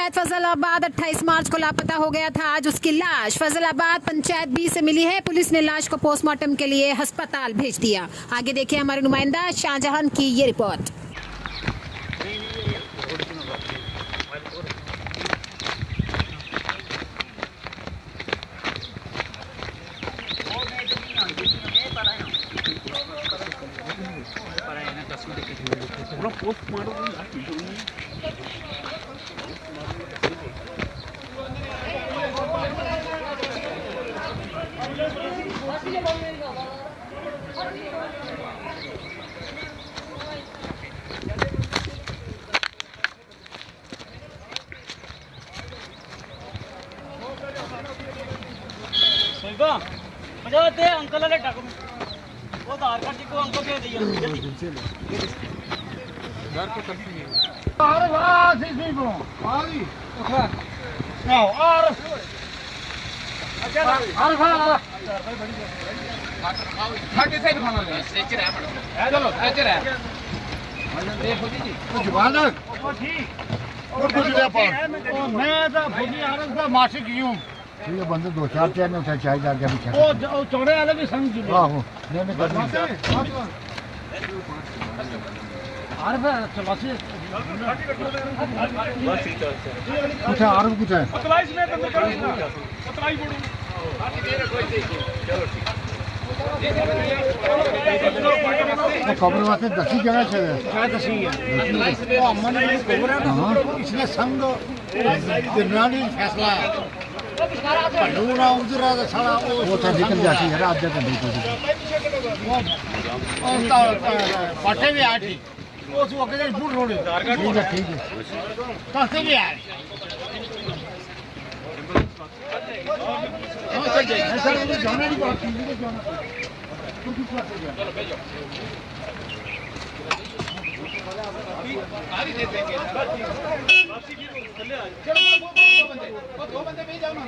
पंचायत फजलाबाद 28 मार्च को लापता हो गया था। आज उसकी लाश फजलाबाद पंचायत बी से मिली है। पुलिस ने लाश को पोस्टमार्टम के लिए अस्पताल भेज दिया। आगे देखिए हमारे नुमाइंदा शाहजहां की ये रिपोर्ट। अंकल वाले वो आधार कार्ड को अंकल दे दिया घर को करती है अरे वाह सीसी को हां आओ और अच्छा अरे वाह खाके से खाना है स्ट्रेचर है मैडम चलो स्ट्रेचर है देखो जी जवान ओ ठीक और कुछ ले पा मैं तो फौजी आरस का मासिक ही हूं ये बंदे दो चार चैन में उठा चाहिए जाके पीछे वो चौड़े वाले भी संग जुड़े आहो नहीं करनी आर पे चलासी कुछ आर कुछ है 27 में बंद कर 27 बोलो तो खबर वास्ते 10 जगह से क्या दसी है वो अम्मा ने खबर है ना इसने संग निर्णय फैसला लूना उधरा सारा वो था निकल जाती है रात जगह नहीं तो पाटे भी आठी वो सो के फुट रोड ठीक है कैसे भी आए हां चल जाए ऐसा मुझे जाना नहीं बात मुझे जाना तुम किस बात से चलो भेजो गाड़ी दे देंगे चलो दो बंदे भेज जाओ ना